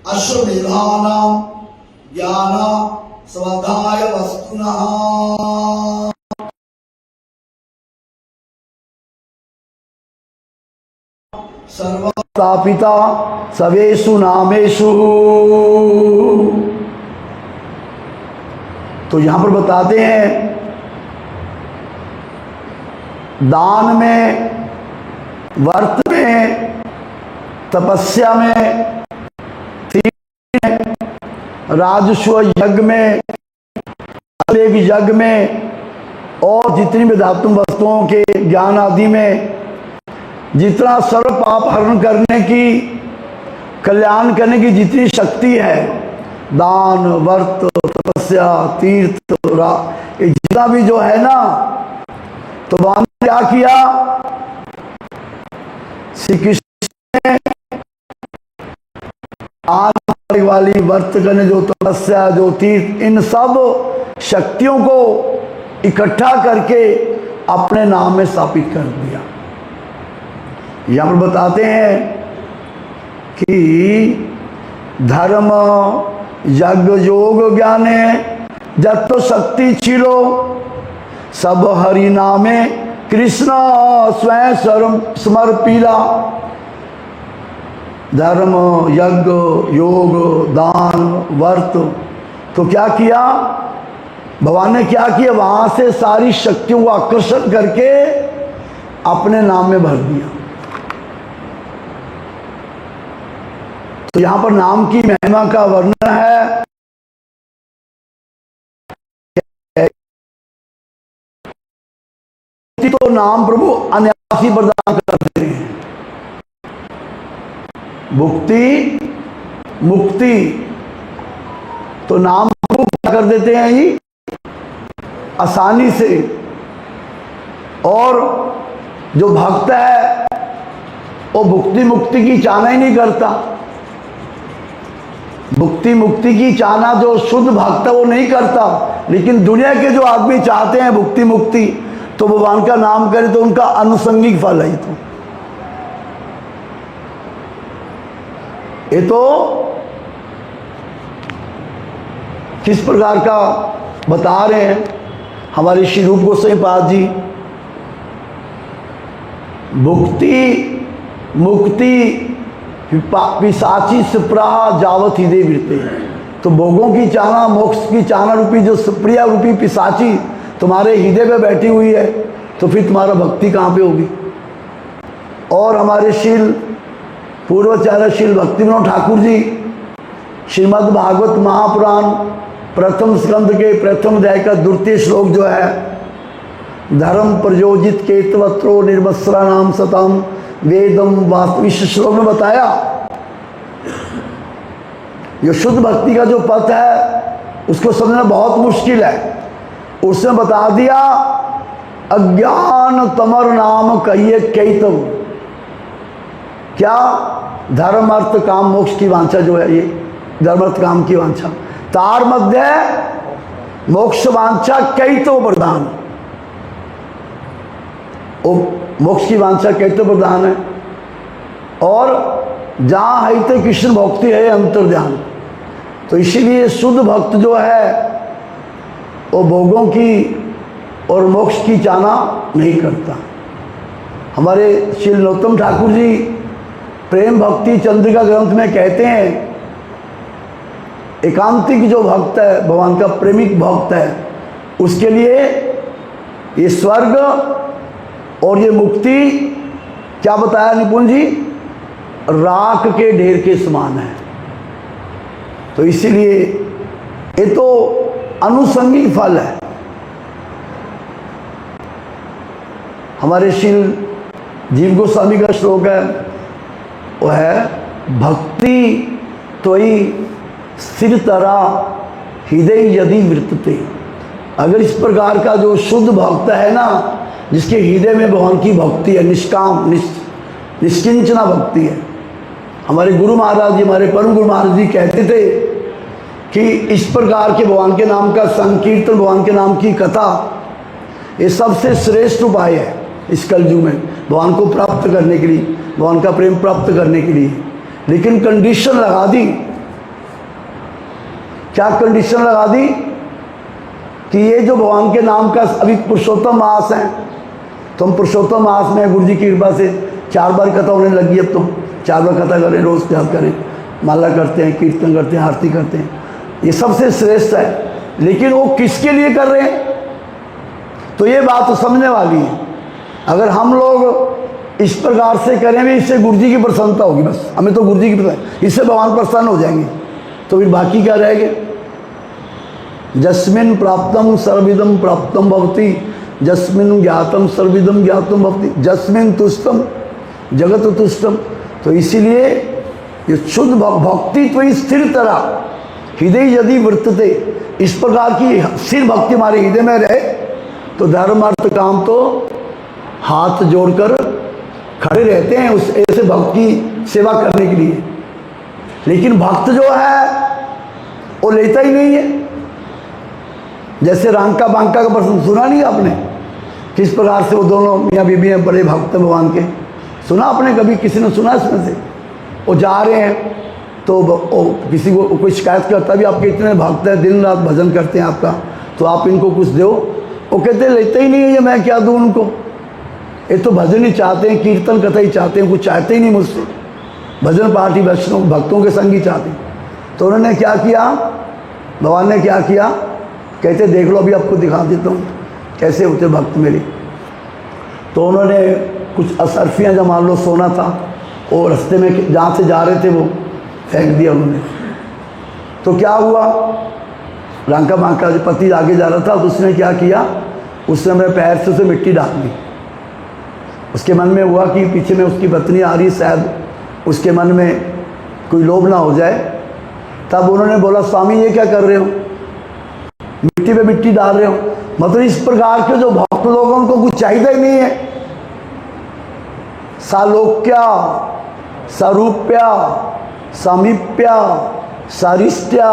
अश्वमेधानां ज्ञान स्वाध्याय वस्तुनः सर्वस्थापिता सवेषु नामेषु। तो यहां पर बताते हैं दान में, व्रत में, तपस्या में, राजस्व यज्ञ में, अभिषेक यज्ञ में और जितनी भी धातु वस्तुओं के ज्ञान आदि में जितना सर्व पाप हरण करने की, कल्याण करने की जितनी शक्ति है, दान, व्रत, तपस्या, तीर्थ, ये जितना भी जो है ना, तो वहां क्या किया श्री कृष्ण ने वाली व्रत करने, जो तपस्या, जो तीर्थ, इन सब शक्तियों को इकट्ठा करके अपने नाम में स्थापित कर दिया। यहां पर बताते हैं कि धर्म यज्ञ योग ज्ञाने जब तो शक्ति छिलो सब हरि नामे कृष्ण स्वयं समर्पिला। धर्म यज्ञ योग दान व्रत, तो क्या किया भगवान ने, क्या किया वहां से सारी शक्तियों को आकर्षण करके अपने नाम में भर दिया। तो यहां पर नाम की महिमा का वर्णन है। तो नाम प्रभु अनायासी प्रदान करते हैं, मुक्ति मुक्ति तो नाम प्रभु क्या कर देते हैं ही आसानी से। और जो भक्त है वो भुक्ति मुक्ति की चाहना ही नहीं करता। भुक्ति मुक्ति की चाहना जो शुद्ध भक्त है वो नहीं करता, लेकिन दुनिया के जो आदमी चाहते हैं भुक्ति मुक्ति, तो भगवान का नाम करे तो उनका अनुसंगिक फल है। तो ये तो किस प्रकार का बता रहे हैं हमारे श्री रूप गोस्वामी पाद जी। भुक्ति मुक्ति पिशाची सुप्राह जावत हृदय वृत्ते। तो भोगों की चाहना, मोक्ष की चाहना रूपी जो सुप्रिया रूपी पिशाची तुम्हारे हृदय पे बैठी हुई है, तो फिर तुम्हारा भक्ति कहाँ पे होगी। और हमारे शील पूर्वाचार्य श्री भक्ति विनोद ठाकुर जी श्रीमद् भागवत महापुराण प्रथम स्कंद के प्रथम अध्याय का द्वितीय श्लोक जो है, धर्म प्रयोजित केतवत्रो निर्मत्सरा नाम सतम वेदम वास्तविक श्लोक में बताया। ये शुद्ध भक्ति का जो पथ है उसको समझना बहुत मुश्किल है। उसने बता दिया अज्ञान तमर नाम कहिए कैतव। क्या धर्म अर्थ काम मोक्ष की वांछा जो है, ये धर्म अर्थ काम की वांछा, तार मध्य मोक्ष वांछा कई तो प्रधान। मोक्ष की वांछा कई तो प्रधान है। और जहाँ है तो कृष्ण भक्ति है अंतर ध्यान। तो इसीलिए शुद्ध भक्त जो है वो भोगों की और मोक्ष की चाहना नहीं करता। हमारे श्री नरोत्तम ठाकुर जी प्रेम भक्ति चंद्रिका ग्रंथ में कहते हैं, एकांतिक जो भक्त है, भगवान का प्रेमिक भक्त है, उसके लिए ये स्वर्ग और ये मुक्ति क्या बताया निपुण जी, राख के ढेर के समान है। तो इसीलिए ये तो अनुसंगिक फल है। हमारे श्री जीव गोस्वामी का श्लोक है, वो है भक्ति त्वयि स्थिर तरा हृदय यदि वृत्तते। अगर इस प्रकार का जो शुद्ध भक्त है ना, जिसके हृदय में भगवान की भक्ति है, निष्काम निष्किंचना भक्ति है। हमारे गुरु महाराज जी, हमारे परम गुरु महाराज जी कहते थे कि इस प्रकार के भगवान के नाम का संकीर्तन, भगवान के नाम की कथा, ये सबसे श्रेष्ठ उपाय है इस कलयुग में भगवान को प्राप्त करने के लिए, भगवान का प्रेम प्राप्त करने के लिए। लेकिन कंडीशन लगा दी क्या कंडीशन लगा दी कि ये जो भगवान के नाम का अभी पुरुषोत्तम मास है, तो हम पुरुषोत्तम मास में गुरु जी की कृपा से 4 बार कथा होने लगी। अब तो 4 बार कथा करें, रोज़ याद करें, माला करते हैं, कीर्तन करते हैं, आरती करते हैं, ये सबसे श्रेष्ठ है। लेकिन वो किसके लिए कर रहे हैं, तो ये बात तो समझने वाली है। अगर हम लोग इस प्रकार से करें भी, इससे गुरु जी की प्रसन्नता होगी, बस हमें तो गुरु जी की प्रसन्नता, इससे भगवान प्रसन्न हो जाएंगे। तो फिर बाकी क्या रहेगा? जस्मिन प्राप्तम सर्विदम प्राप्तम भवति, जस्मिन ज्ञातम सर्विदम ज्ञातम भवति, जस्मिन तुष्टम जगत तुष्टम। तो इसीलिए ये शुद्ध भक्ति तो स्थिर तरह हृदय यदि वर्तते, इस प्रकार की स्थिर भक्ति हमारे हृदय में रहे तो धर्म अर्थ काम तो हाथ जोड़कर खड़े रहते हैं उस ऐसे भक्त की सेवा करने के लिए। लेकिन भक्त जो है वो लेता ही नहीं है। जैसे रांका बांका का प्रश्न सुना नहीं आपने, किस प्रकार से वो दोनों मियाँ बीबी हैं, बड़े भक्त हैं भगवान के, सुना आपने कभी? किसी ने सुना इसमें से? वो जा रहे हैं तो किसी को कोई शिकायत करता भी, आपके इतने भक्त हैं, दिन रात भजन करते हैं आपका, तो आप इनको कुछ दो। वो कहते लेते ही नहीं है, ये मैं क्या दूँ उनको, ये तो भजन ही चाहते हैं, कीर्तन कथा ही चाहते हैं, कुछ चाहते ही नहीं मुझसे, भजन पार्टी वैष्णव भक्तों के संग ही चाहते हैं। तो उन्होंने क्या किया, भगवान ने क्या किया, कहते देख लो अभी आपको दिखा देता हूँ कैसे होते भक्त मेरे। तो उन्होंने कुछ असरफियाँ, जब मान लो सोना था, और रास्ते में जहाँ से जा रहे थे वो फेंक दिया उन्होंने। तो क्या हुआ, रांका बांका जो पति आगे जा रहा था, तो उसने क्या किया, उसने मेरे पैर से उसे मिट्टी डाल दी। उसके मन में हुआ कि पीछे में उसकी पत्नी आ रही, शायद उसके मन में कोई लोभ ना हो जाए। तब उन्होंने बोला, स्वामी ये क्या कर रहे हो, मिट्टी पे मिट्टी डाल रहे हो? मतलब इस प्रकार के जो भक्त लोग हैं उनको कुछ चाहिए ही नहीं है। सालोक्या सारूप्या समीप्या सारिष्ट्या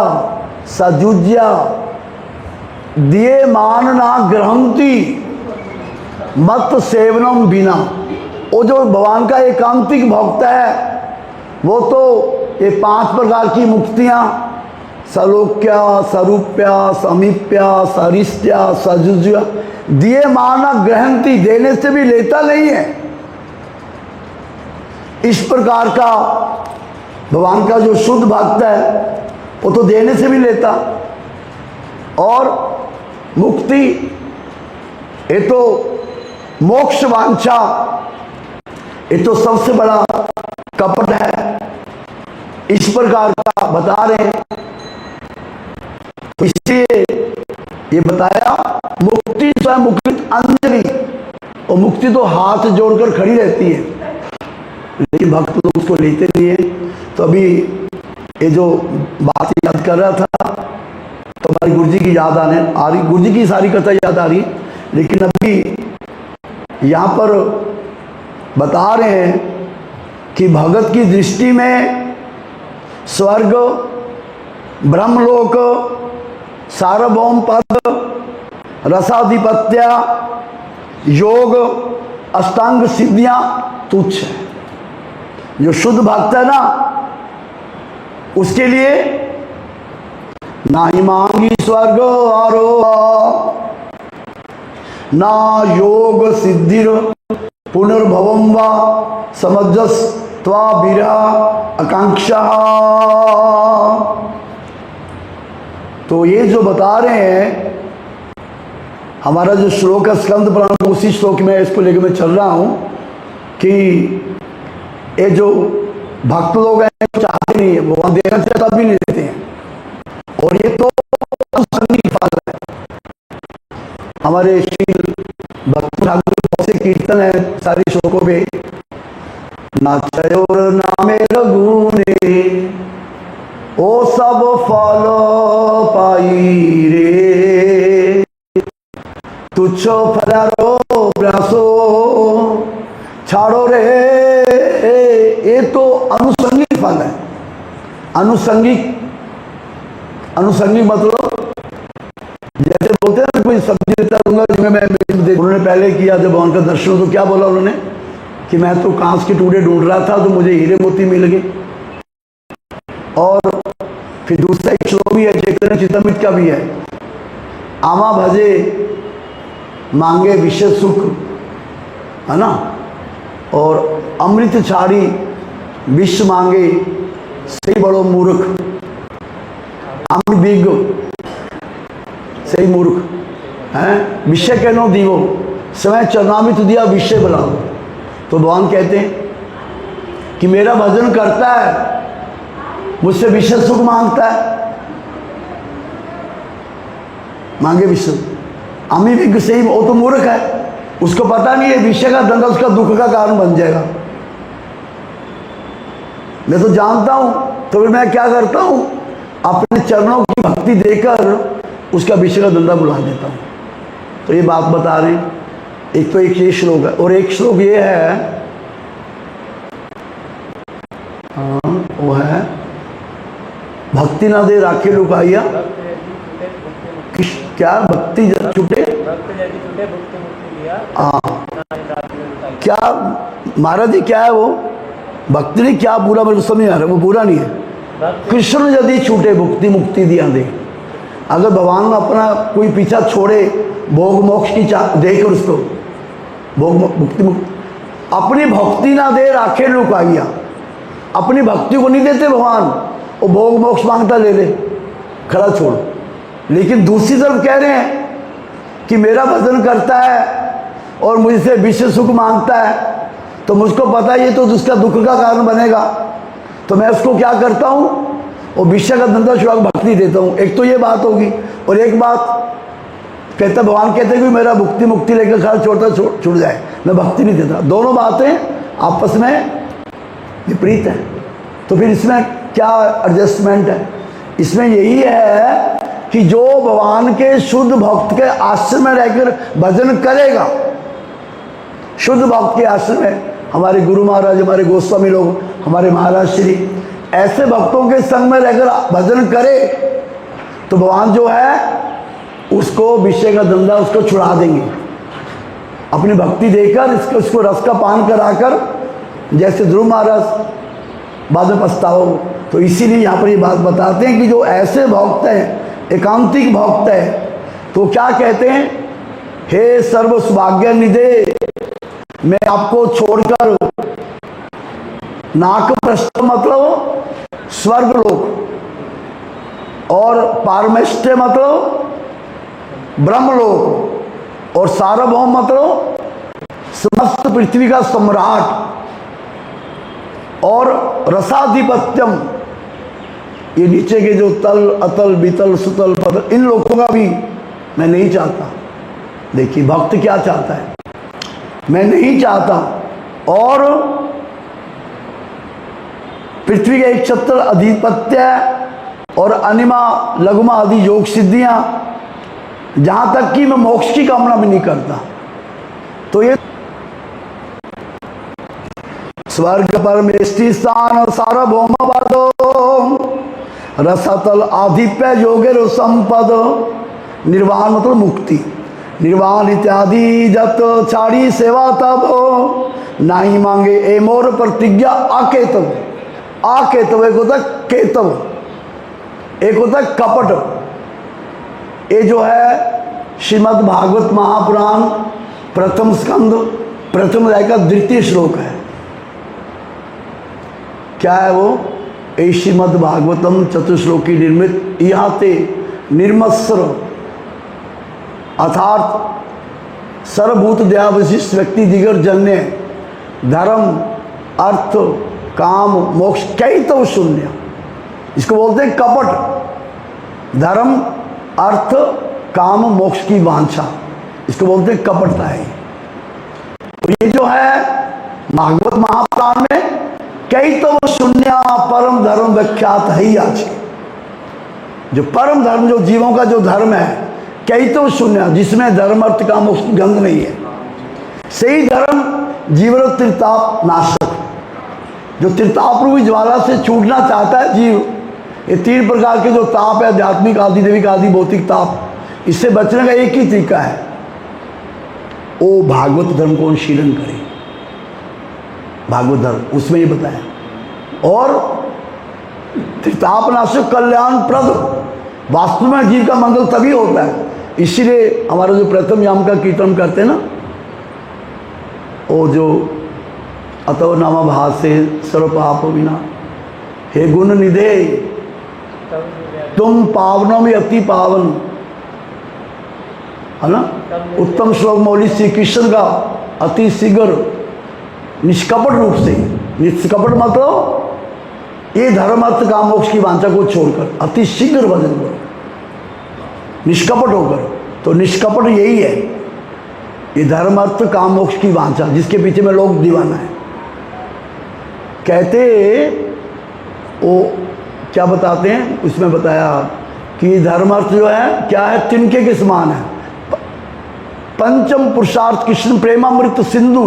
सजुज्या दिए मान ना ग्रहंती मत सेवनम बिना। वो जो भगवान का एकांतिक भक्त है वो तो ये 5 प्रकार की मुक्तियाँ, सलोक्या सरूप्या समीप्या सरिष्ट्या सजुज्या दिए माना ग्रहंती, देने से भी लेता नहीं है। इस प्रकार का भगवान का जो शुद्ध भक्त है वो तो देने से भी लेता। और मुक्ति, ये तो मोक्ष वांछा, ये तो सबसे बड़ा कपट है, इस प्रकार का बता रहे हैं। तो इसलिए ये बताया मुक्ति स्वयं मुक्ति अंजलि, और मुक्ति तो हाथ जोड़कर खड़ी रहती है, लेकिन भक्त लोग उसको लेते नहीं है। तो अभी ये जो बात याद कर रहा था तो हमारी गुरु जी की याद आने आ रही, गुरु जी की सारी कथा याद आ रही, लेकिन अभी यहाँ पर बता रहे हैं कि भगत की दृष्टि में स्वर्ग, ब्रह्मलोक, सार्वभौम पद, रसाधिपत्या, योग, अष्टांग सिद्धियां तुच्छ है। जो शुद्ध भक्त है ना, उसके लिए ना ही मांगी स्वर्ग आरोह, ना योग सिद्धिर पुनर्भवम वा समजस त्वा विरा आकांक्षा। तो ये जो बता रहे हैं, हमारा जो श्लोक है स्कंद पुराण, उसी श्लोक में इसको लेकर मैं चल रहा हूँ कि ये जो भक्त लोग हैं चाहते नहीं है, वो देखना चाहता तब भी नहीं देते हैं, और ये तो अनुसंगी फल है। हमारे श्री भक्त ठाकुर से कीर्तन है सारी श्लोकों पे, नाचयोर नामे रघुने ओ सब फल पाई रे, तुच्छो फलारो प्रयासो छाड़ो रे। ये तो अनुसंगिक फल है। अनुसंगिक मतलब जैसे बोलते हैं ना, कोई सब्जी देता दूंगा जिसमें मैं उन्होंने पहले किया जब भगवान का दर्शन, तो क्या बोला उन्होंने कि मैं तो कांच के टुकड़े ढूंढ रहा था तो मुझे हीरे मोती मिल गए। और फिर दूसरा एक श्लोक भी भी है, चैतन्य चितामृत का भी है। आमा भजे मांगे विषय सुख, है ना, और अमृत छाड़ी विष मांगे सही बड़ो मूर्ख। आम बिग सही मूर्ख हैं, विषय कहनो दीवो समय चरणामित दिया विषय बुलाओ। तो भगवान कहते हैं कि मेरा भजन करता है, मुझसे विषय सुख मांगता है, मांगे विषय। अमी भी सही, वो तो मूर्ख है, उसको पता नहीं है विषय का धंधा उसका दुख का कारण बन जाएगा। मैं तो जानता हूं, तो फिर मैं क्या करता हूं, अपने चरणों की भक्ति देकर उसका विषय का धंधा बुला देता हूं। तो ये बात बता रहे हैं। एक तो एक ये श्लोक है, और एक श्लोक ये है, वो है भक्ति ना दे राखे लुकाइया, क्या भक्ति छूटे, क्या महाराज जी क्या है वो भक्ति नहीं, क्या पूरा मेरे को समझ आ रहा है, वो पूरा नहीं है। कृष्ण यदि छूटे भुक्ति मुक्ति दिया दे। अगर भगवान अपना कोई पीछा छोड़े भोग मोक्ष की चाह देकर उसको भोग मुक्ति मुक्ति, अपनी भक्ति ना दे राखे लुकाइया, अपनी भक्ति को नहीं देते भगवान, वो भोग मोक्ष मांगता ले ले, खड़ा छोड़। लेकिन दूसरी तरफ कह रहे हैं कि मेरा भजन करता है और मुझसे विषय सुख मांगता है, तो मुझको पता है ये तो उसका दुख का कारण बनेगा, तो मैं उसको क्या करता हूँ, वो विषय का धंधा छुड़ा भक्ति देता हूँ। एक तो ये बात होगी, और एक बात कहता भगवान कहते हैं कि मेरा भुक्ति मुक्ति लेकर खड़ा छोड़ता छूट जाए, मैं भक्ति नहीं देता। दोनों बातें आपस में विपरीत है। तो फिर इसमें क्या एडजस्टमेंट है? इसमें यही है कि जो भगवान के शुद्ध भक्त के आश्रम में रहकर भजन करेगा, शुद्ध भक्त के आश्रम में, हमारे गुरु महाराज, हमारे गोस्वामी लोग, हमारे महाराज श्री, ऐसे भक्तों के संग में रहकर भजन करे, तो भगवान जो है उसको विषय का धंधा उसको छुड़ा देंगे। अपनी भक्ति देकर उसको रस का पान कराकर, जैसे ध्रुव महाराज बाद में पछताओ। तो इसीलिए यहाँ पर ये बात बताते हैं कि जो ऐसे भक्त हैं, एकांतिक भक्त है, तो क्या कहते हैं, हे सर्व सौभाग्य निधे, मैं आपको छोड़कर नाक प्रस्थ मतलब स्वर्ग लोक, और पारमेष्ठ मतलब ब्रह्मलोक, और सार्वभौम मतलब समस्त पृथ्वी का सम्राट, और रसाधिपत्यम, ये नीचे के जो तल अतल बीतल सुतल पतल, इन लोगों का भी मैं नहीं चाहता। देखिए भक्त क्या चाहता है, मैं नहीं चाहता। और पृथ्वी के एक छत्र अधिपत्य और अनिमा लघुमा आदि योग सिद्धियां, जहां तक कि मैं मोक्ष की कामना भी नहीं करता। तो ये स्वर्ग परमेष्टि स्थान सार्वभौम पदो रसतल आधिप्य योगे संपद, निर्वाण मतलब मुक्ति, निर्वाण इत्यादि जत छाड़ी सेवा तब नहीं मांगे ए मोर प्रतिज्ञा आकेतव। आकेतव एक होता है केतव, एक होता है कपट। ये जो है श्रीमद् भागवत महापुराण प्रथम स्कंद प्रथम अध्याय का द्वितीय श्लोक है। क्या है वो? ए श्रीमद् भागवतम चतुश्लोकी निर्मित इहाते निर्मत्सर अर्थात सर्वभूत दया विशिष्ट व्यक्ति दिगर जन्य धर्म अर्थ काम मोक्ष कई तो शून्य, इसको बोलते हैं कपट। धर्म अर्थ काम मोक्ष की वांछा, इसको बोलते हैं कपटता है। तो ये जो है भागवत महापुराण में कई तो शून्य परम धर्म विख्यात है ही आज। जो परम धर्म, जो जीवों का जो धर्म है, कई तो शून्य, जिसमें धर्म अर्थ काम मोक्ष की गंध नहीं है। सही धर्म जीवन त्रिताप नाशक, जो त्रिताप रूपी ज्वाला से छूटना चाहता है जीव, ये तीन प्रकार के जो ताप है, आध्यात्मिक आदि दैविक आदि भौतिक ताप, इससे बचने का एक ही तरीका है, वो भागवत धर्म को अनुशीलन करे। भागवत धर्म उसमें ये बताया। और त्रिताप नाशक कल्याण प्रद, वास्तव में जीव का मंगल तभी होता है। इसीलिए हमारा जो प्रथम याम का कीर्तन करते हैं ना, वो जो अतो नामा भासे सर्व पाप विना, हे गुण निधे तुम पावनों में अति पावन, है ना। उत्तम श्लोक मौली श्री कृष्ण का अति शीघ्र निष्कपट रूप से, निष्कपट मतलब ये धर्म अर्थ काम मोक्ष की वांछा को छोड़कर अति शीघ्र भजन करो, निष्कपट होकर। तो निष्कपट यही है, ये धर्म अर्थ काम मोक्ष की वांछा जिसके पीछे में लोग दीवाना है। कहते वो क्या बताते हैं, उसमें बताया कि धर्म अर्थ जो है क्या है, तिनके के समान है। पंचम पुरुषार्थ कृष्ण प्रेमामृत सिंधु,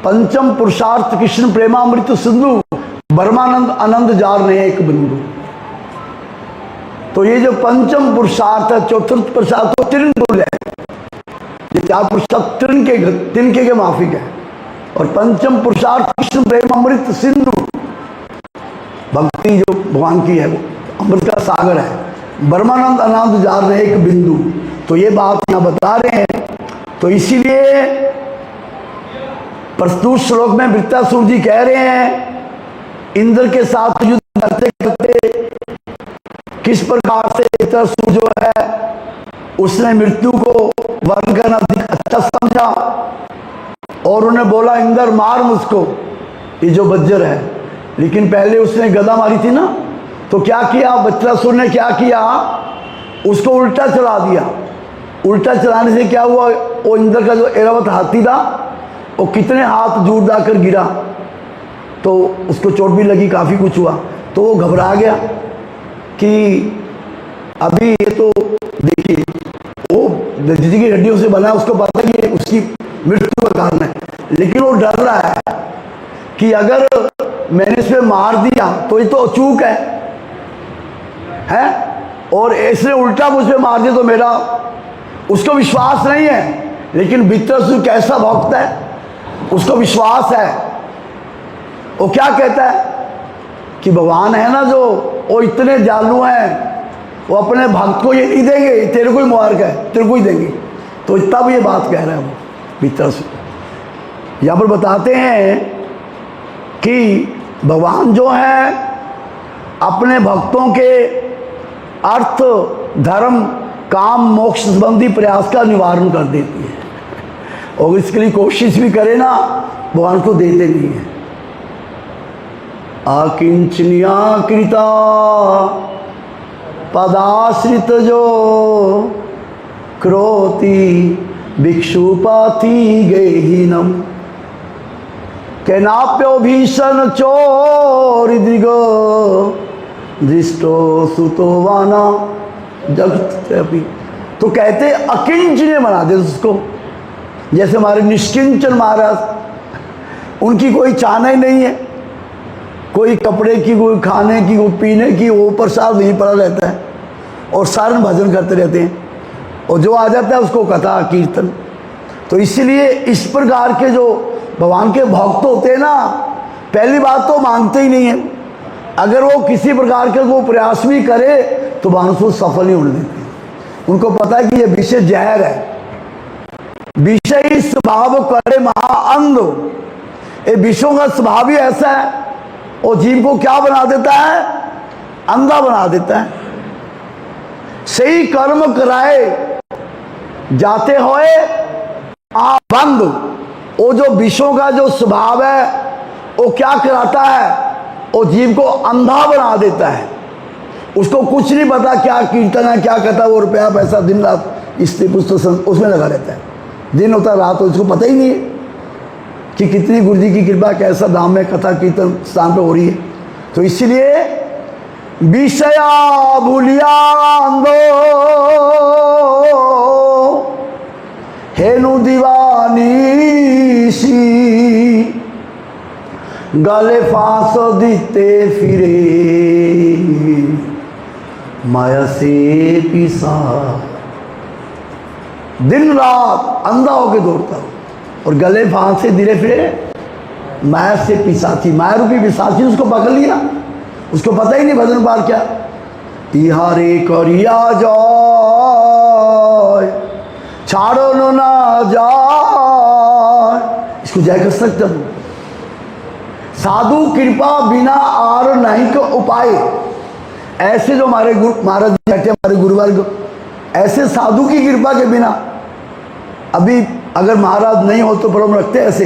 पंचम पुरुषार्थ कृष्ण प्रेमामृत सिंधु, ब्रह्मानंद आनंद जार ने एक बिंदु। तो ये जो पंचम पुरुषार्थ है, चतुर्थ पुरुषार्थ तो त्रिन है, ये चार पुरुषार्थ तिनके के माफिक है। और पंचम पुरुषार्थ कृष्ण प्रेमामृत सिंधु, भक्ति जो भगवान की है वो अमृत का सागर है। ब्रह्मानंद आनंद जार ने एक बिंदु, तो ये बात यहाँ बता रहे हैं। तो इसीलिए प्रस्तुत श्लोक में वृत्तासुर जी कह रहे हैं, इंद्र के साथ युद्ध करते करते किस प्रकार से वृत्तासुर जो है उसने मृत्यु को वर्ण करना अधिक अच्छा समझा और उन्हें बोला इंद्र मार मुझको, ये जो बज्जर है। लेकिन पहले उसने गदा मारी थी ना, तो क्या किया वृत्तासुर ने, क्या किया, उसको उल्टा चला दिया। उल्टा चलाने से क्या हुआ, वो इंद्र का जो एरावत हाथी था वो कितने हाथ दूर जाकर गिरा, तो उसको चोट भी लगी, काफ़ी कुछ हुआ। तो वो घबरा गया कि अभी ये तो देखिए वो दर्जी की हड्डियों से बना, उसको पता कि ये उसकी मृत्यु का कारण है। लेकिन वो डर रहा है कि अगर मैंने इस पर मार दिया तो ये तो चूक है और ऐसे उल्टा मुझ पर मार दिया तो मेरा, उसको विश्वास नहीं है। लेकिन वृत्तासुर कैसा भक्त है, उसको विश्वास है। वो क्या कहता है कि भगवान है ना जो, वो इतने जालू हैं, वो अपने भक्त को ये नहीं देंगे, तेरे को ही मुबारक है, तेरे को ही देंगे। तो इतना भी ये बात कह रहे हैं वो वृत्तासुर। यहाँ पर बताते हैं कि भगवान जो है अपने भक्तों के अर्थ धर्म काम मोक्ष संबंधी प्रयास का निवारण कर देती है, और इसके लिए कोशिश भी करे ना, भगवान को देते नहीं है। आकिंचनिया कृता पदाश्रित जो क्रोति भिक्षुपाति गेहीनम, कैनाप्यो भीषण चोर दृग दृष्टो सुतो वाना जगत अभी। तो कहते अकिंचनीय बना दे उसको, जैसे हमारे निष्किंचन महाराज, उनकी कोई चाहना ही नहीं है, कोई कपड़े की, कोई खाने की, कोई पीने की, वो प्रसाद नहीं पड़ा रहता है और सारण भजन करते रहते हैं, और जो आ जाता है उसको कथा कीर्तन। तो इसलिए इस प्रकार के जो भगवान के भक्त होते हैं ना, पहली बात तो मांगते ही नहीं है। अगर वो किसी प्रकार के वो प्रयास भी करे तो भगवान उसको सफल नहीं होने देते। उनको पता है कि ये विषय जहर है, विषय स्वभाव करे महाअंध, ये विषयों का स्वभाव ही ऐसा है, और जीव को क्या बना देता है, अंधा बना देता है। सही कर्म कराए जाते हुए बंद, वो जो विषयों का जो स्वभाव है वो क्या कराता है, वो जीव को अंधा बना देता है। उसको कुछ नहीं पता क्या कीर्तन है, क्या कहता है, वो रुपया पैसा दिन रात स्त्री पुस्तक उसमें लगा रहता है, दिन होता रात, उसको पता ही नहीं है कि कितनी गुरु जी की कृपा, कैसा धाम में कथा कीर्तन स्थान पे हो रही है। तो इसलिए विषया भूलिया अंधो हेनु दीवानी सी, गले फांस दीते फिरे माया से पिसा। दिन रात अंधा होके दौड़ता हूँ और गले फांस से धीरे फिरे माया से पिसाची, माया रूपी पिसाची उसको पकड़ लिया, उसको पता ही नहीं भजन पार क्या, इहारे करिया जाय छाड़ो नो ना जाय। इसको जय कर सकते हो। साधु कृपा बिना आर नहीं को उपाय। ऐसे जो हमारे गुरु महाराज बैठे, हमारे गुरुवर्ग, ऐसे साधु की कृपा के बिना, अभी अगर महाराज नहीं हो तो प्रॉब्लम रखते ऐसे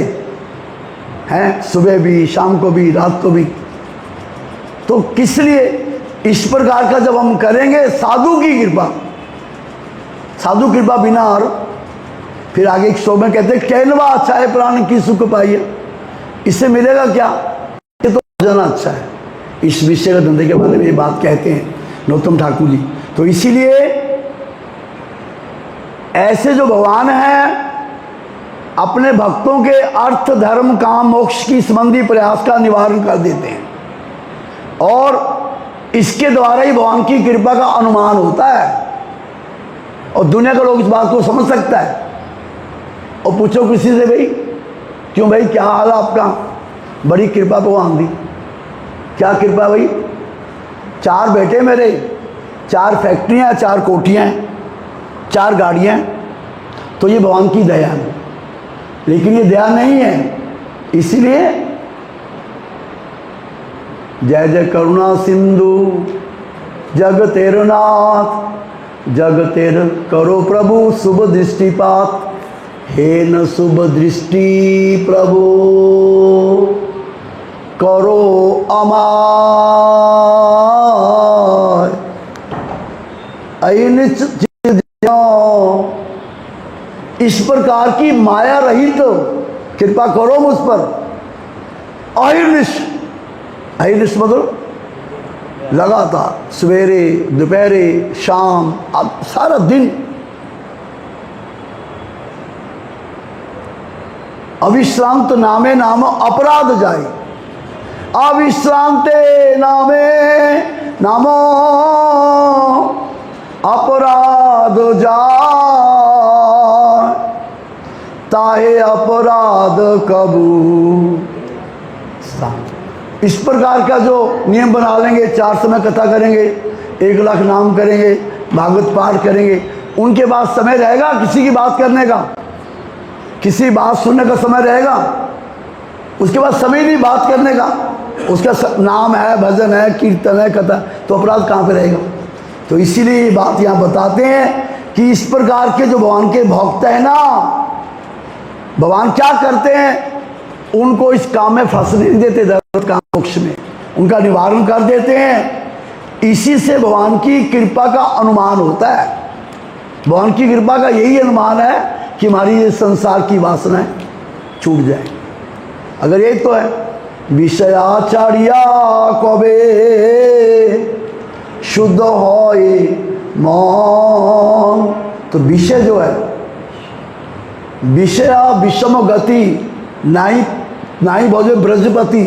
हैं, सुबह भी, शाम को भी, रात को भी। तो किस लिए इस प्रकार का जब हम करेंगे साधु की कृपा, साधु कृपा बिना, और फिर आगे एक शो में कहते हैं कहनवा अच्छा है प्राण की सुख पाइए। इससे मिलेगा क्या? ये तो भजन अच्छा है। इस विषय का धंधे के बारे में ये बात कहते हैं नरोत्तम ठाकुर जी। तो इसीलिए ऐसे जो भगवान हैं अपने भक्तों के अर्थ, धर्म, काम, मोक्ष की संबंधी प्रयास का निवारण कर देते हैं, और इसके द्वारा ही भगवान की कृपा का अनुमान होता है। और दुनिया का लोग इस बात को समझ सकता है। और पूछो किसी से, भाई क्यों भाई, क्या हाल है आपका? बड़ी कृपा भगवान दी। क्या कृपा भाई? 4 बेटे मेरे, 4 फैक्ट्रियाँ, 4 कोठियाँ, 4 गाड़ियाँ। तो ये भगवान की दया है। लेकिन ये दया नहीं है। इसलिए जय जय करुणा सिंधु जग तेरे नाथ, जग तेरे करो प्रभु शुभ दृष्टिपात। हे न शुभ दृष्टि प्रभु करो अमाय, इस प्रकार की माया रहित तो कृपा करो मुझ पर। अहिर्निश, अहिर्निश मतलब लगातार, सवेरे, दोपहरे, शाम, अब सारा दिन। अविश्रांत नामे नाम अपराध जाए, अविश्रांते नामे नामो अपराध जाए, ताहे अपराध कबू। इस प्रकार का जो नियम बना लेंगे, 4 समय कथा करेंगे, 1 लाख नाम करेंगे, भागवत पाठ करेंगे, उनके बाद समय रहेगा किसी की बात करने का, किसी बात सुनने का समय रहेगा? उसके बाद समय नहीं बात करने का। उसका नाम है, भजन है, कीर्तन है, कथा, तो अपराध कहाँ पे रहेगा? तो इसीलिए ये बात यहाँ बताते हैं कि इस प्रकार के जो भगवान के भक्त हैं ना, भगवान क्या करते हैं? उनको इस काम में फंसने नहीं देते, धर्म काम मोक्ष में उनका निवारण कर देते हैं। इसी से भगवान की कृपा का अनुमान होता है। भगवान की कृपा का यही अनुमान है कि हमारी ये संसार की वासनाएं छूट जाए। अगर ये तो है विषयाचार्या कबे शुद्ध होए मन, तो विषय जो है, विषया विषम गति नाई भोजे ब्रजपति,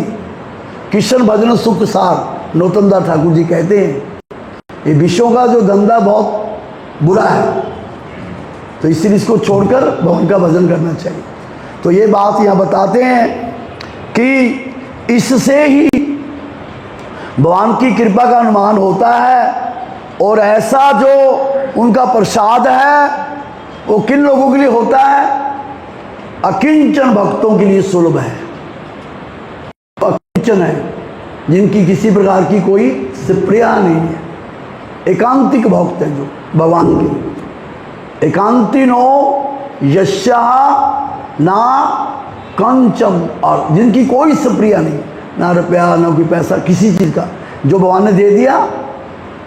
कृष्ण भजन सुख सार, नरोत्तम दास ठाकुर जी कहते हैं। ये विषयों का जो धंधा बहुत बुरा है, तो इसलिए इसको छोड़कर भगवान का भजन करना चाहिए। तो ये बात यहाँ बताते हैं कि इससे ही भगवान की कृपा का अनुमान होता है। और ऐसा जो उनका प्रसाद है वो किन लोगों के लिए होता है? अकिंचन भक्तों के लिए सुलभ है। अकिंचन है, जिनकी किसी प्रकार की कोई स्प्रिया नहीं है, एकांतिक भक्त हैं जो भगवान के। एकांतिनो यस्या ना कंचम, और जिनकी कोई स्प्रिया नहीं, ना रुपया ना कोई पैसा, किसी चीज़ का, जो भगवान ने दे दिया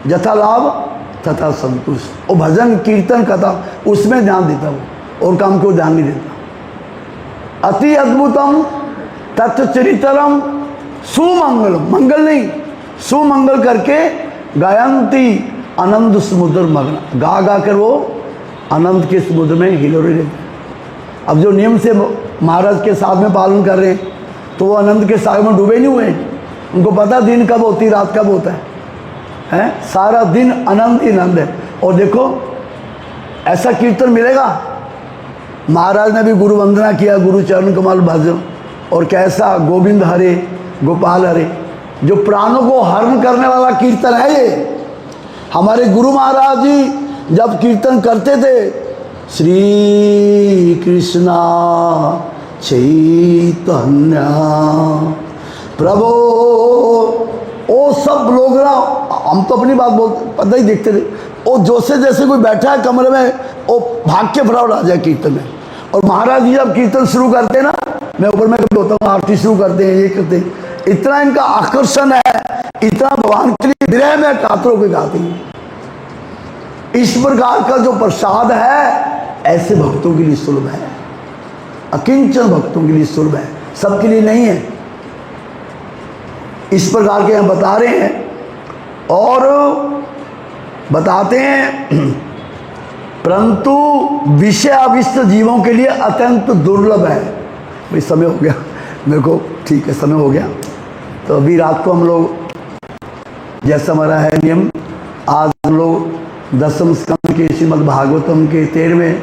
यथा लाभ तथा संतुष्ट। और भजन कीर्तन कथा उसमें ध्यान देता वो, और काम को ध्यान नहीं देता। अति अद्भुतम तत्चरितरम सुमंगलम, मंगल नहीं, सुमंगल करके गायंती आनंद समुद्र मग्न, गा गा कर वो आनंद के समुद्र में हिलो रहे। अब जो नियम से महाराज के साथ में पालन कर रहे हैं, तो वो आनंद के सागर में डूबे नहीं हुए हैं। उनको पता दिन कब होती, रात कब होता है, सारा दिन आनंद ही आनंद है। और देखो ऐसा कीर्तन मिलेगा। महाराज ने भी गुरु वंदना किया, गुरु चरण कमल भजन, और कैसा गोविंद हरे गोपाल हरे, जो प्राणों को हरण करने वाला कीर्तन है ये। हमारे गुरु महाराज जी जब कीर्तन करते थे, श्री कृष्णा चैतन्य प्रभु, वो सब लोग ना, हम तो अपनी बात बोलते पता ही देखते थे, वो जैसे जैसे कोई बैठा है कमरे में, वो भाग के फटाफट आ जाए कीर्तन में। और महाराज जी जब कीर्तन शुरू करते हैं ना, मैं ऊपर में कभी होता हूँ, आरती शुरू करते हैं, ये करते हैं, इतना इनका आकर्षण है, इतना भगवान के लिए विरह में कातरों के गाते हैं। इस प्रकार का जो प्रसाद है ऐसे भक्तों के लिए सुलभ है, अकिंचन भक्तों के लिए सुलभ है, सबके लिए नहीं है। इस प्रकार के हम बता रहे हैं और बताते हैं, परंतु विषय अविष्ट जीवों के लिए अत्यंत दुर्लभ है। भाई समय हो गया मेरे को, ठीक है समय हो गया। तो अभी रात को हम लोग, जैसा हमारा है नियम, आज हम लोग दसम स्कंद के श्रीमद् भागवतम के 13वें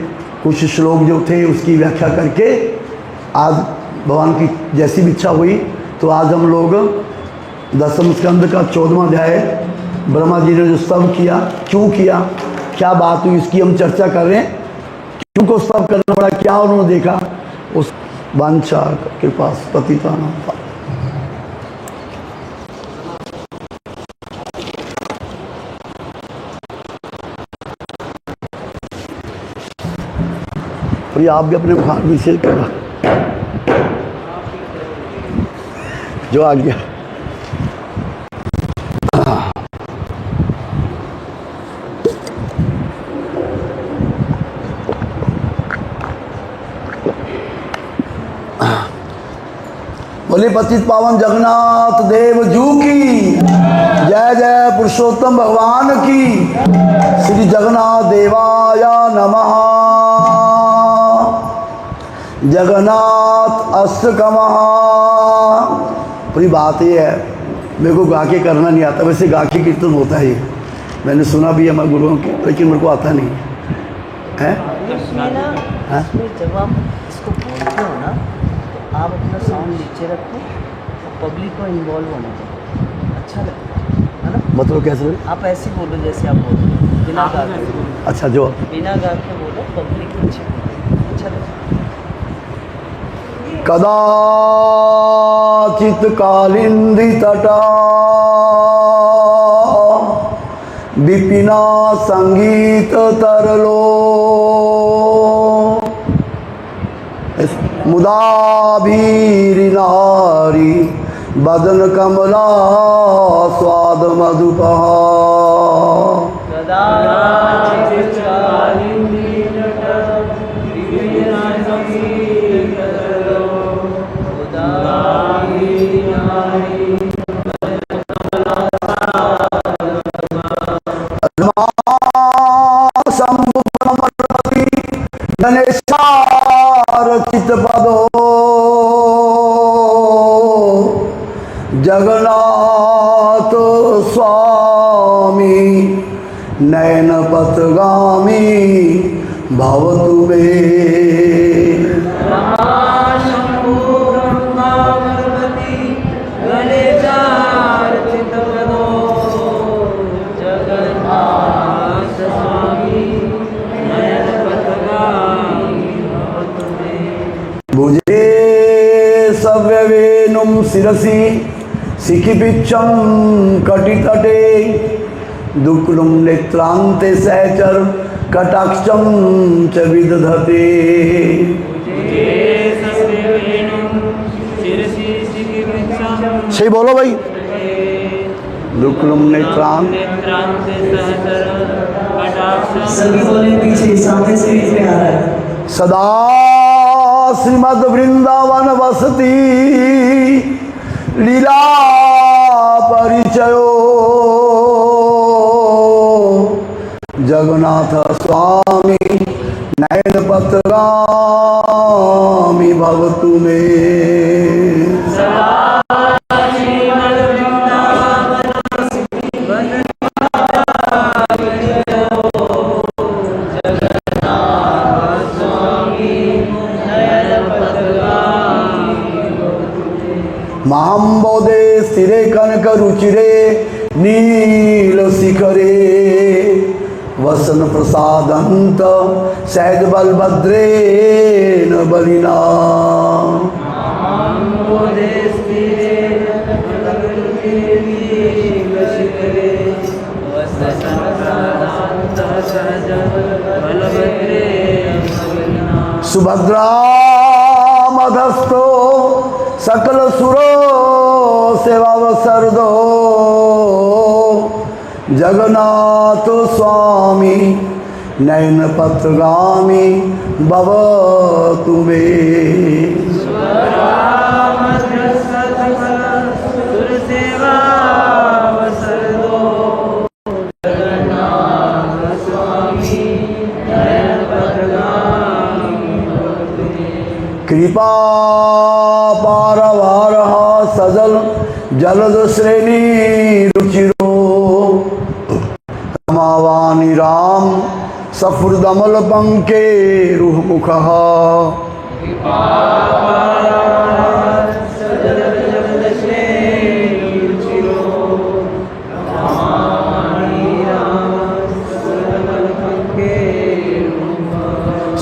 कुछ श्लोक जो थे उसकी व्याख्या करके, आज भगवान की जैसी भी इच्छा हुई तो आज हम लोग दसम स्कंद का 14वां अध्याय, ब्रह्मा जी ने जो स्तव किया, क्यों किया, क्या बात हुई, इसकी हम चर्चा कर रहे हैं। क्यों को स्तव करना पड़ा, क्या उन्होंने देखा, उस वांछा कृपा पतितानां और ये आप भी अपने मुखार में शेयर करना जो आ गया। बोले पतित पावन जगन्नाथ देव जू की जय, जय पुरुषोत्तम भगवान की, श्री जगन्नाथ देवाय नमः। जगन्नाथ अष्टकमः। पूरी बात ये है, मेरे को गा के करना नहीं आता, वैसे गा के कीर्तन होता है, ये मैंने सुना भी है हमारे गुरुओं के, लेकिन मेरे को आता नहीं है। जब आप इसको बोलते हो ना, तो आप अपना साउंड नीचे रखो और पब्लिक को इन्वॉल्व होने दो, अच्छा लगता है ना। मतलब कैसे? आप ऐसे बोलो जैसे आप बोल रहे हो, बिना गा के। अच्छा, जो बिना गा के बोलो, पब्लिक नीचे बोलो, अच्छा लगता है। कदाचित कालिंदी तटा विपिना संगीत तरलो मुदाभीरि नारी बदन कमला स्वाद मधुपहा। गणेशार्चित पदो जगन्नाथ स्वामी नयन पथगामी भवतु मे। भुजे सव्यवेनुं शिरसि सिखिपिच्छं कटितटे दुक्लुं नेत्रान्ते सहचर कटाक्षं च विदधते। सही बोलो भाई। दुक्लुं नेत्रांत सभी बोले पीछे, सामने से भी आ रहा है। सदा श्रीमद वृंदावन वसती लीला परिचयो जगन्नाथ स्वामी नयन पथगामी भवतु मे। महाम्बोधे स्थिरे कनक रुचिरे नील शिखरे दर्शन प्रसादंत सहज बलभद्रेन बलिना सुभद्रा मधस्थो सकल सुरो सेवावसर दो जगन्नाथ स्वामी नयन पथगामी भव तुम्हें कृपा पारवारः सजल जलद श्रेणी रुचिरो रमावाणी राम सफुरदमल पंके रूह मुखः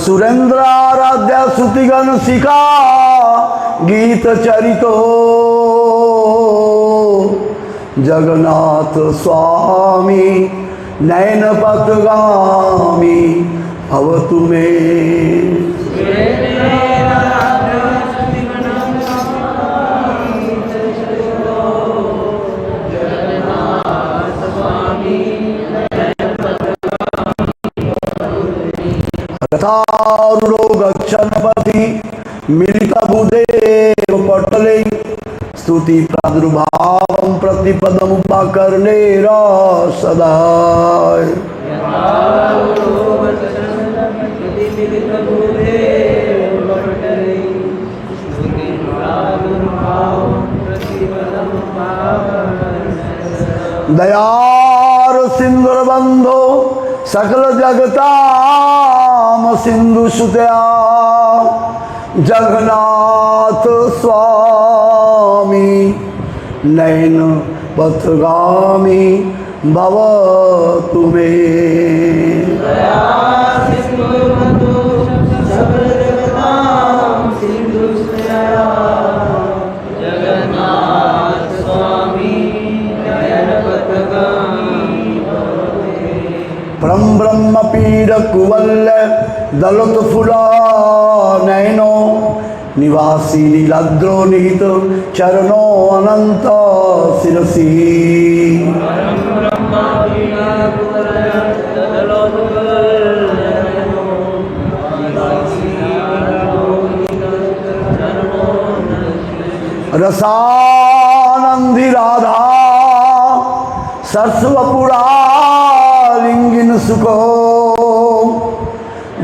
सुरेंद्राराध्या सुतिगण शिखा गीत चरितो जगन्नाथ स्वामी नयन पथगामी भव तुम्हें रथारूढ़ो गच्छन्पति मिलितबुधेव पटले स्तुति प्रादुर्भावं प्रतिपदमुपकर्णे सदा दयार सिंदूर बंधो सकल जगताम सिंधु सुतया जगन्नाथ स्वामी नयन पथगामी भव तुम्हें परम ब्रह्म पीर कुवल दलत फुला नयनो निवासी नीलाद्रो निहित चरणो अनंत शिरसी रसानंदी राधा सरस्वपुरा लिंगिन सुखो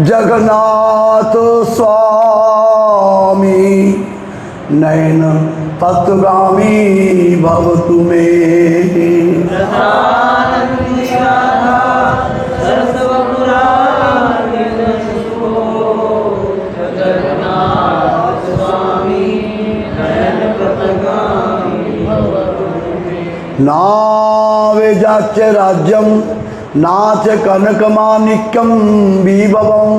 जगन्नाथ स्वामी नयन पथगामी भव तुम्हें नावे जाच्य राज्यम नाच कनक माणिक्यम विभवम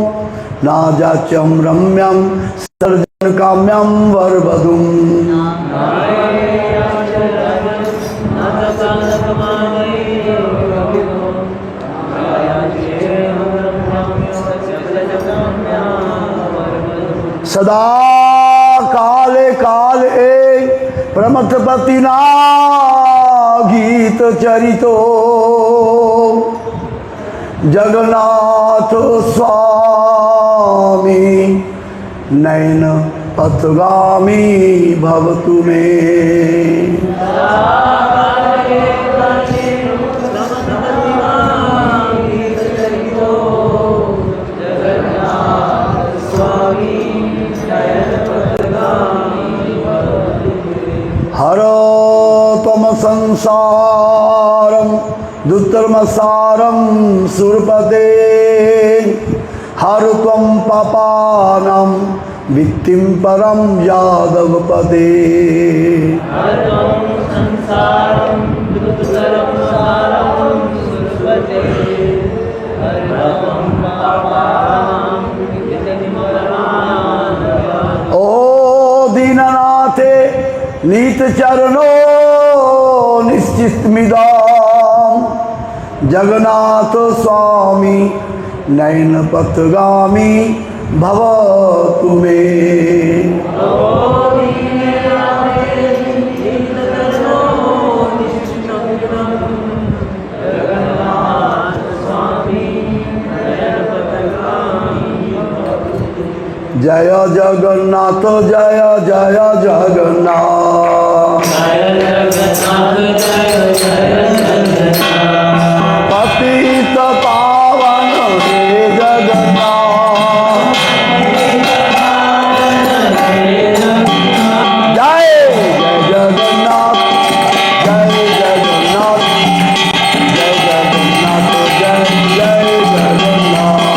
ना जाच्यम रम्यम सर्जन काम्यम वरवधुम सदा काले काले प्रमथपति ना गीत चरितो जगन्नाथ स्वामी नयन पथगामी भव तुम्हें हरो तम संसारम दुत्तरमसारम सुरपते हर त्वं पापानां वित्तिं परम यादवपदे पतित चरणों निश्चित मिदाम जगन्नाथ स्वामी नयन पथगामी भव तुम्हें। जय जगन्नाथ जय जय जगन्नाथ पतित पावन हे जगन्नाथ जय जय जगन्नाथ जय जगन्नाथ जय जगन्नाथ जय जय जगन्नाथ।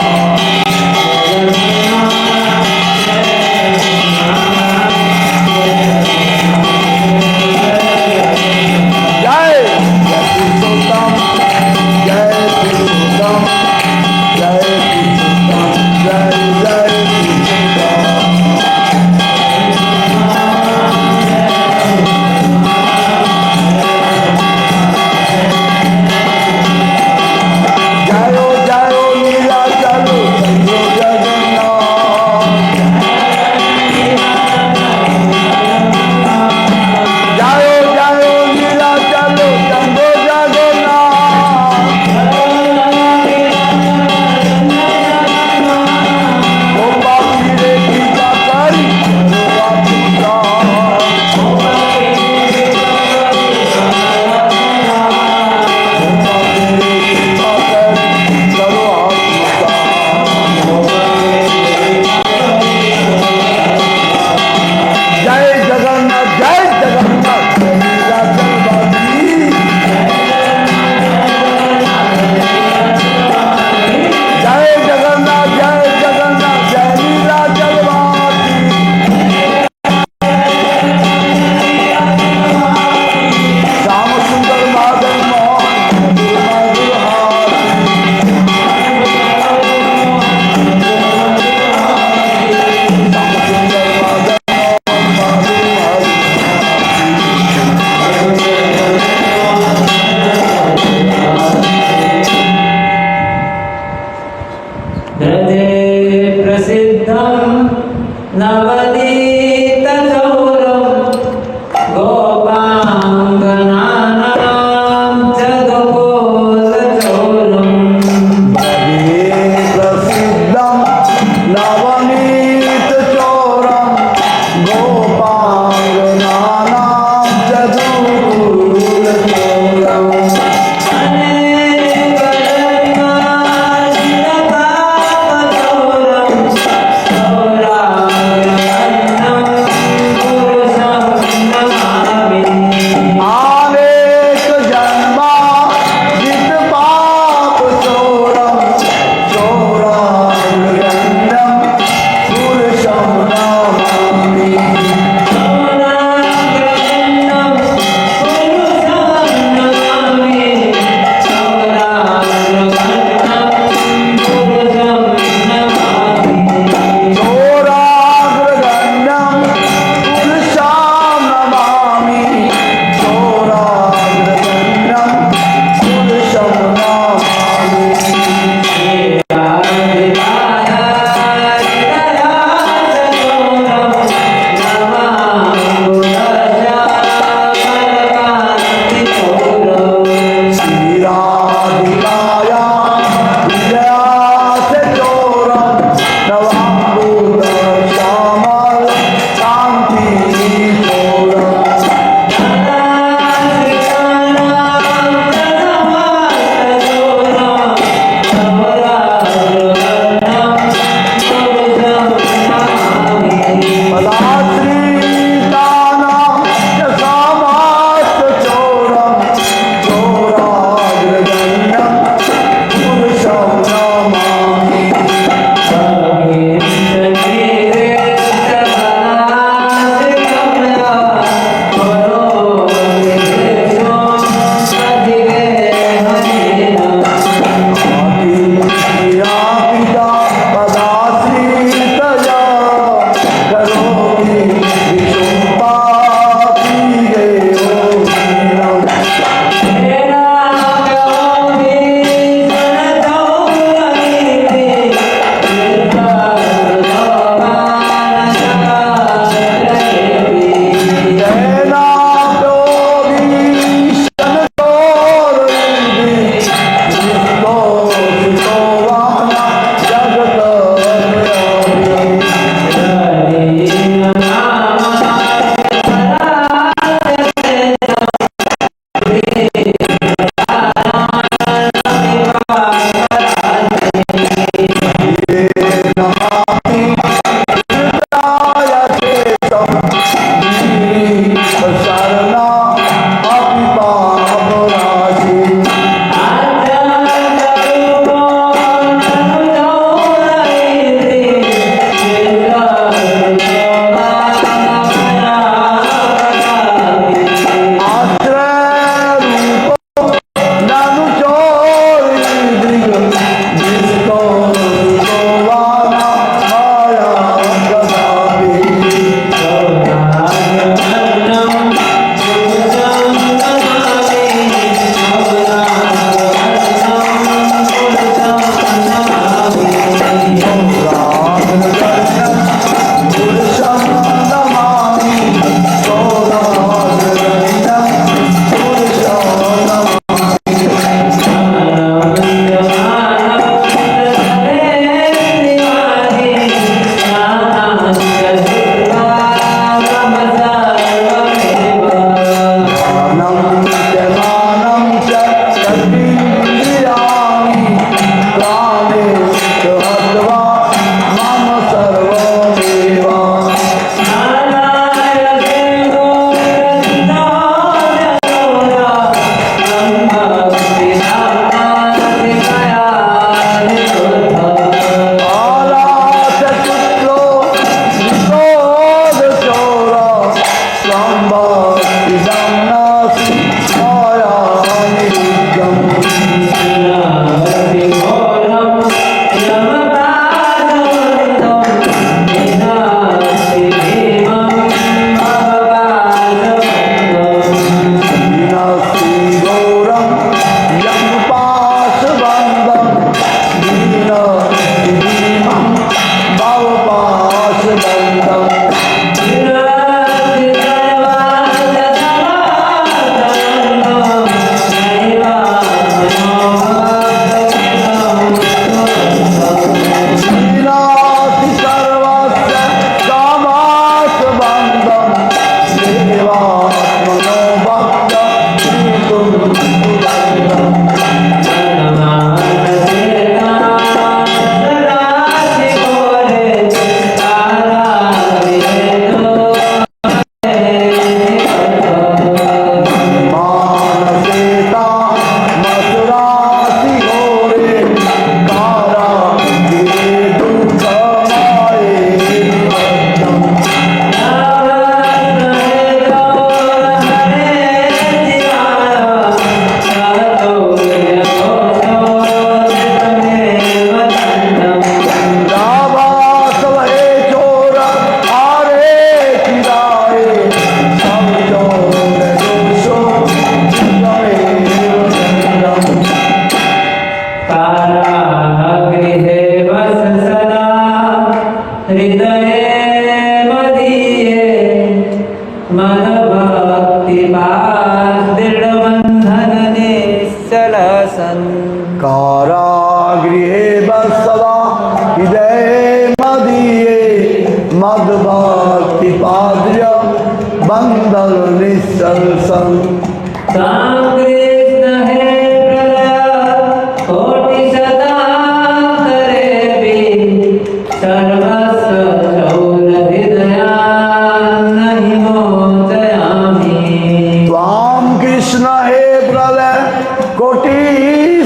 प्रसन्न कारागृहे बसवा हृदय मदीये मद्भक्ति पाद्य बंदल निश्चल संग कृष्ण हे प्रलय कोटि शतांतरे भी सर्वस्व चौर हृदया नहि मोचयामि। त्वां कृष्ण हे प्रलय कोटि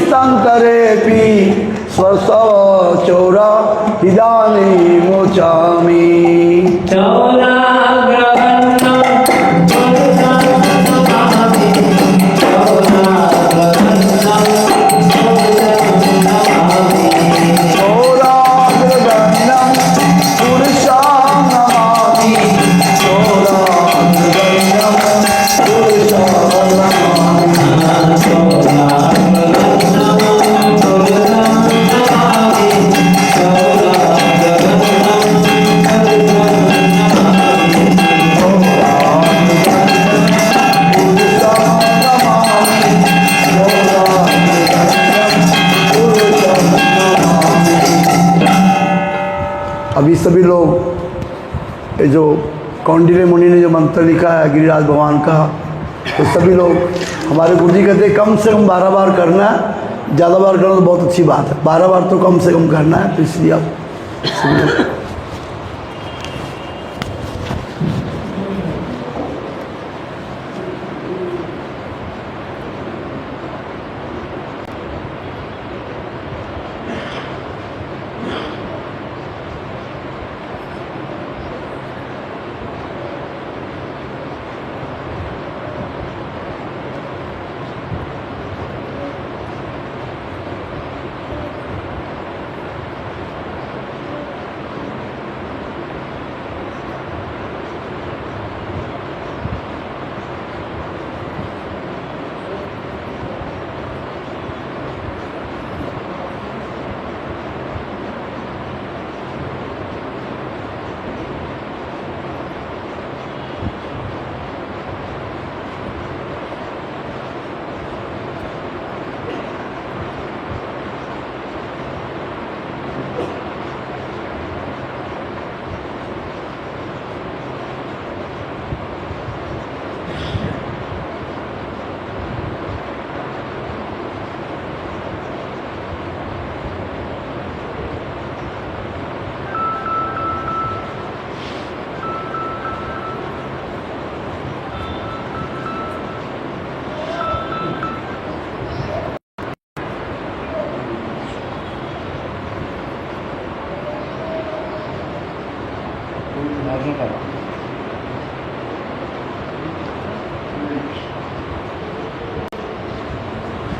संतरेऽपि स्वस्व चौरा इदानीं मोचामि। अभी सभी लोग ये जो कौंडिन्य मुनि ने जो मंत्र लिखा है गिरिराज भगवान का, तो सभी लोग हमारे गुरु जी कहते हैं कम से कम 12 बार करना है, ज़्यादा बार करना तो बहुत अच्छी बात है, 12 बार तो कम से कम करना है। तो इसलिए आप सभी लोग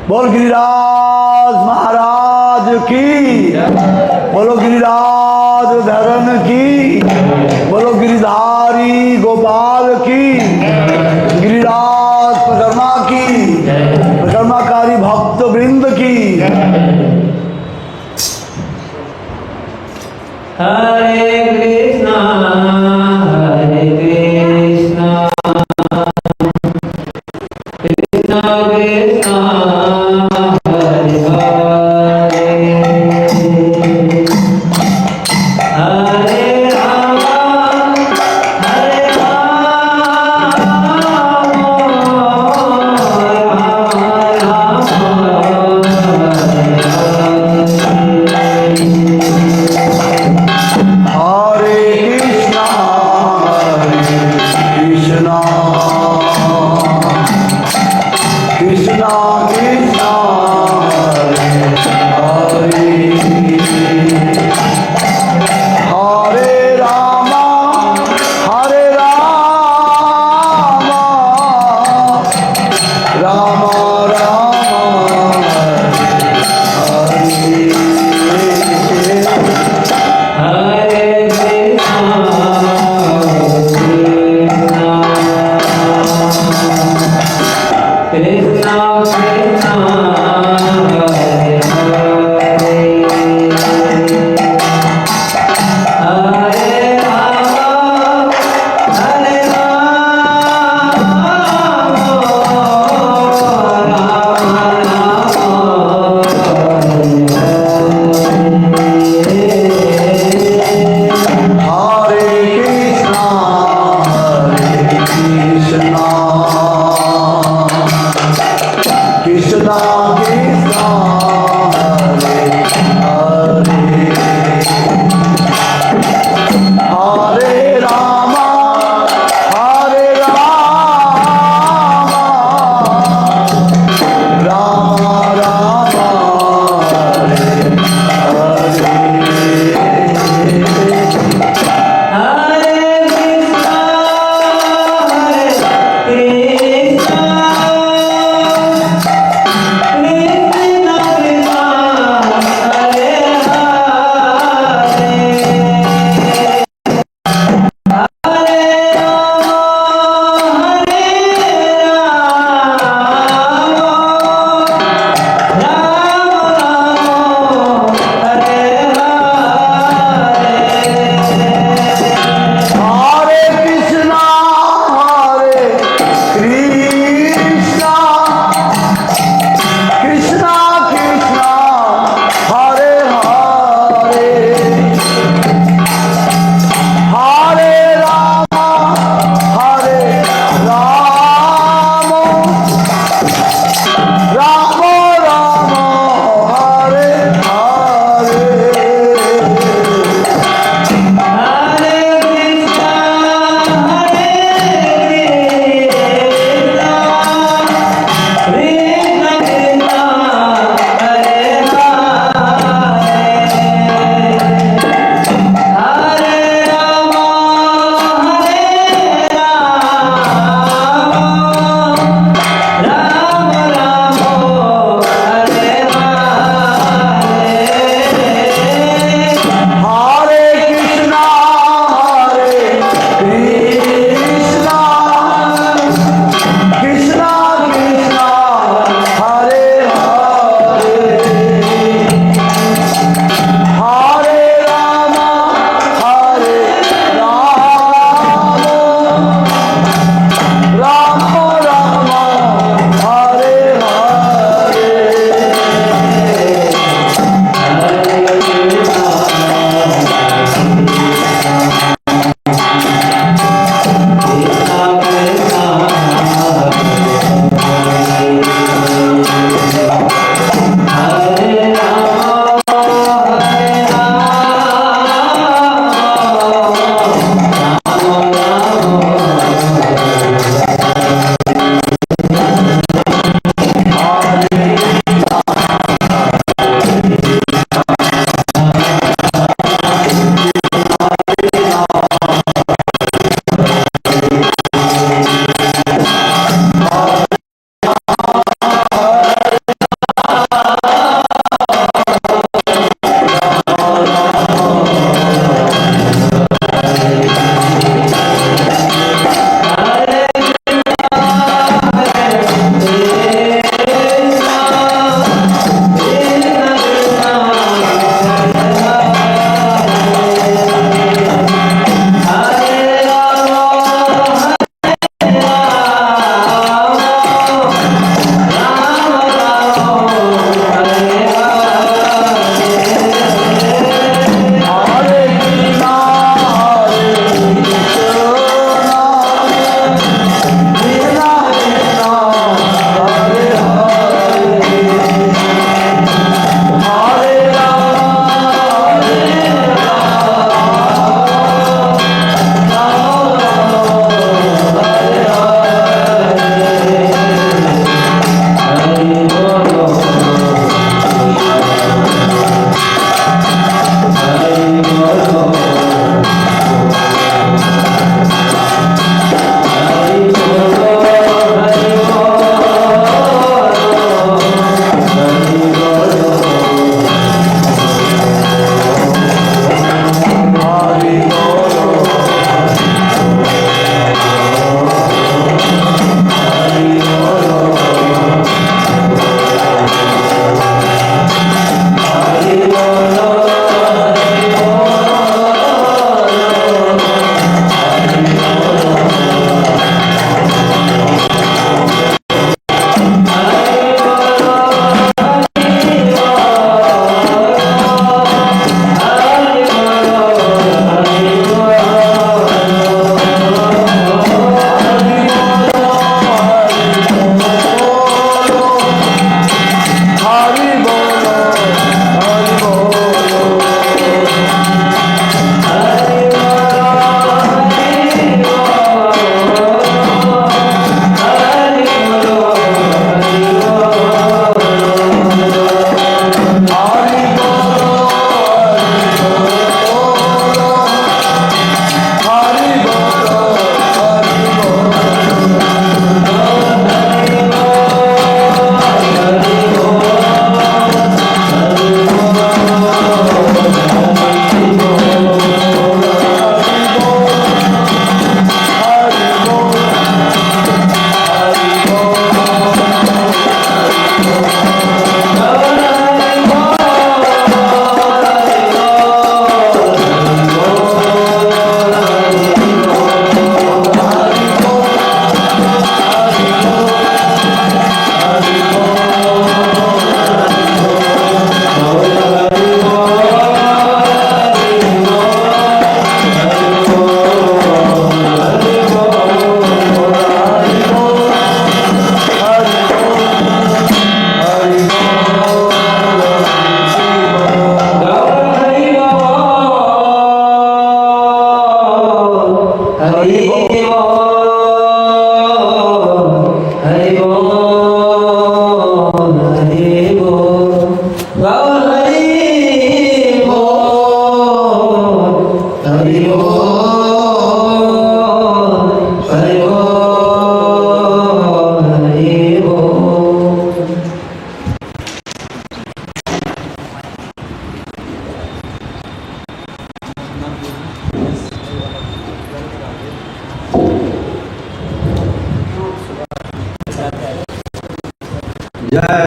बोल गिरिराज महाराज की, बोलो गिरिराज धरन की, बोलो गिरिधारी गोपाल की, गिरिराज परिक्रमा की, परिक्रमाकारी भक्त वृंद की। हरे कृष्णा कृष्णा कृष्णा हरे हरे, हरे राम हरे राम, राम राम हरे कृष्णा कृष्णा कृष्णा कृष्णा हरे हरे राम हरे Ram Ram Ram Ram Hare Hare Hare Krishna, Hare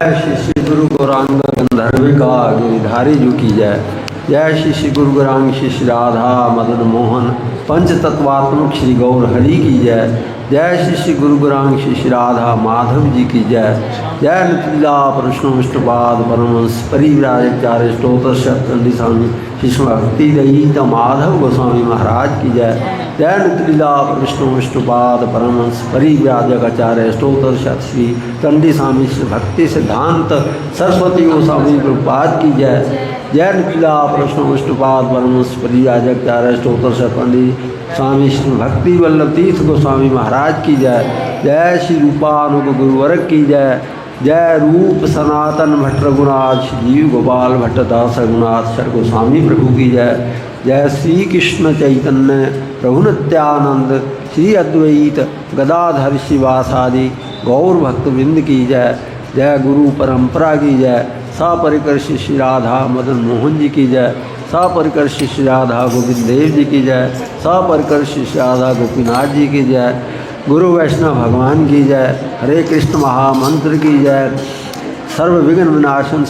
जय श्री श्री गुरु गौरांग गंधर्विका गिरिधारी जू की जय। जय श्री श्री गुरु गौरांग श्री श्री राधा मदन मोहन पंच तत्वात्मक श्री गौर हरि की जय। जय श्री श्री गुरु गौरांग श्री श्री राधा माधव जी की जय। जय नित्लीला प्रश्न विष्णुपाद परमहंस परिव्राजचार्य स्त्रोत्र शतचंडी स्वामी शिष्य भक्ति दयित माधव गोस्वामी महाराज की जय। जय नित्लीला विष्णु विष्णुपाद परमहंस परिव्राजकाचार्य स्त्रोत्र शत श्री चंडी स्वामी श्री भक्ति सिद्धांत सरस्वती गोस्वामी प्रभुपाद की जय। जय नित्लीला विष्णु विष्णुपाद परमहंस परिव्राजकाचार्य स्त्रोत्र शतचंडी स्वामी श्री भक्ति वल्लभ तीर्थ गोस्वामी महाराज की जय। जय श्री रूपानुग गुरुवर्ग की जय। जय रूप सनातन भट्ट रघुनाथ जीव गोपाल भट्टदास रघुनाथ सर गोस्वामी प्रभु की जय। जय श्री कृष्ण चैतन्य प्रभु नित्यानंद श्री अद्वैत गदाधर शिवासादि गौर भक्तवृंद की जय। जय गुरु परंपरा की जय। सपरिकर श्री राधा मदन मोहन जी की जय। सपरिकर श्री राधा गोविंद देव जी की जय। सपरिकर श्री राधा गोपीनाथ जी की जय। गुरु वैष्णव भगवान की जय। हरे कृष्ण महामंत्र की जय। सर्व विघ्न विनाशन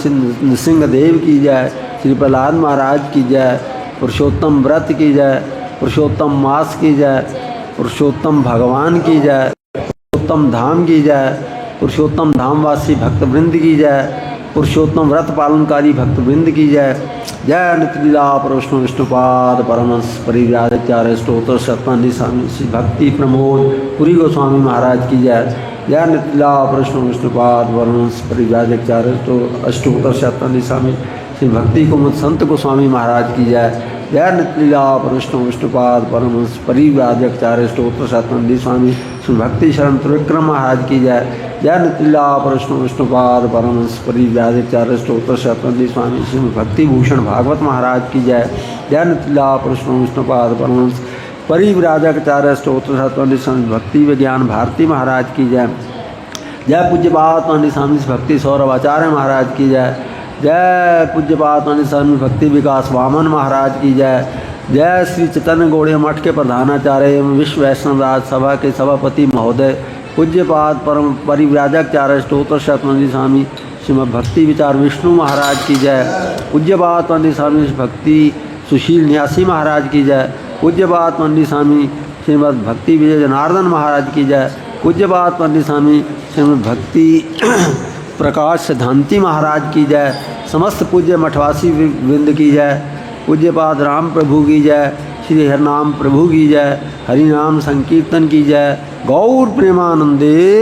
सिंह देव की जय। श्री प्रहलाद महाराज की जय। पुरुषोत्तम व्रत की जय। पुरुषोत्तम मास की जय। पुरुषोत्तम भगवान की जय। पुरुषोत्तम धाम की जय। पुरुषोत्तम धामवासी भक्तवृंद की जय। पुरुषोत्तम व्रत पालनकारी भक्तवृंद की जय। जय नित्लीला प्रविष्णु विष्णुपाद परमहंस परिव्राजकाचार्य स्त्रोत्र शतचंडी स्वामी श्री भक्ति प्रमोद पुरी गोस्वामी महाराज की जय। जय नित्लीला प्रविष्णु विष्णुपाद परमहंस परिव्राजकाचार्य स्त्रोत्र शतचंडी स्वामी श्री भक्ति कुमुद संत गोस्वामी महाराज की जय। जय नित्लीला प्रविष्णु विष्णुपाद परमहंस परिव्राजकाचार्य स्त्रोत्र शतचंडी स्वामी श्री भक्ति शरण त्रिविक्रम महाराज की जय। जय नित्लीला प्रविष्णु विष्णुपाद परमहंस परिव्राजकाचार्य स्त्रोत्र शतचंडी स्वामी श्री भक्ति भूषण भागवत महाराज की जय। जय नित्लीला प्रविष्णु विष्णुपाद परमहंस परिव्राजकाचार्य स्त्रोत्र शतचंडी स्वामी भक्ति विज्ञान भारती महाराज की जय। जय पूज्यपाद स्वामी स्वामी भक्ति सौरभ आचार्य महाराज की जय। जय पूज्यपाद स्वामी स्वामी भक्ति विकास वामन महाराज की जय। जय श्री चैतन्य गौड़ीय मठ के प्रधानाचार्य एवं विश्व वैष्णव राज सभा के सभापति महोदय पूज्यपाद परम परिव्राजकाचार्य स्त्रोत्र शतचंडी स्वामी श्रीमद भक्ति विचार विष्णु महाराज की जय। पूज्यपाद पंडित स्वामी भक्ति सुशील न्यासी महाराज की जय। पूज्यपाद पंडित स्वामी श्रीमद भक्ति विजय जनार्दन महाराज की जय। पूज्यपाद पंडित स्वामी श्रीमद भक्ति प्रकाश सिद्धांति महाराज की जय। समस्त पूज्य मठवासी वृंद की जय। पूज्यपाद राम प्रभु की जय। श्री हरिनाम प्रभु की जय। हरिनाम संकीर्तन की जय। गौर प्रेमानंदे।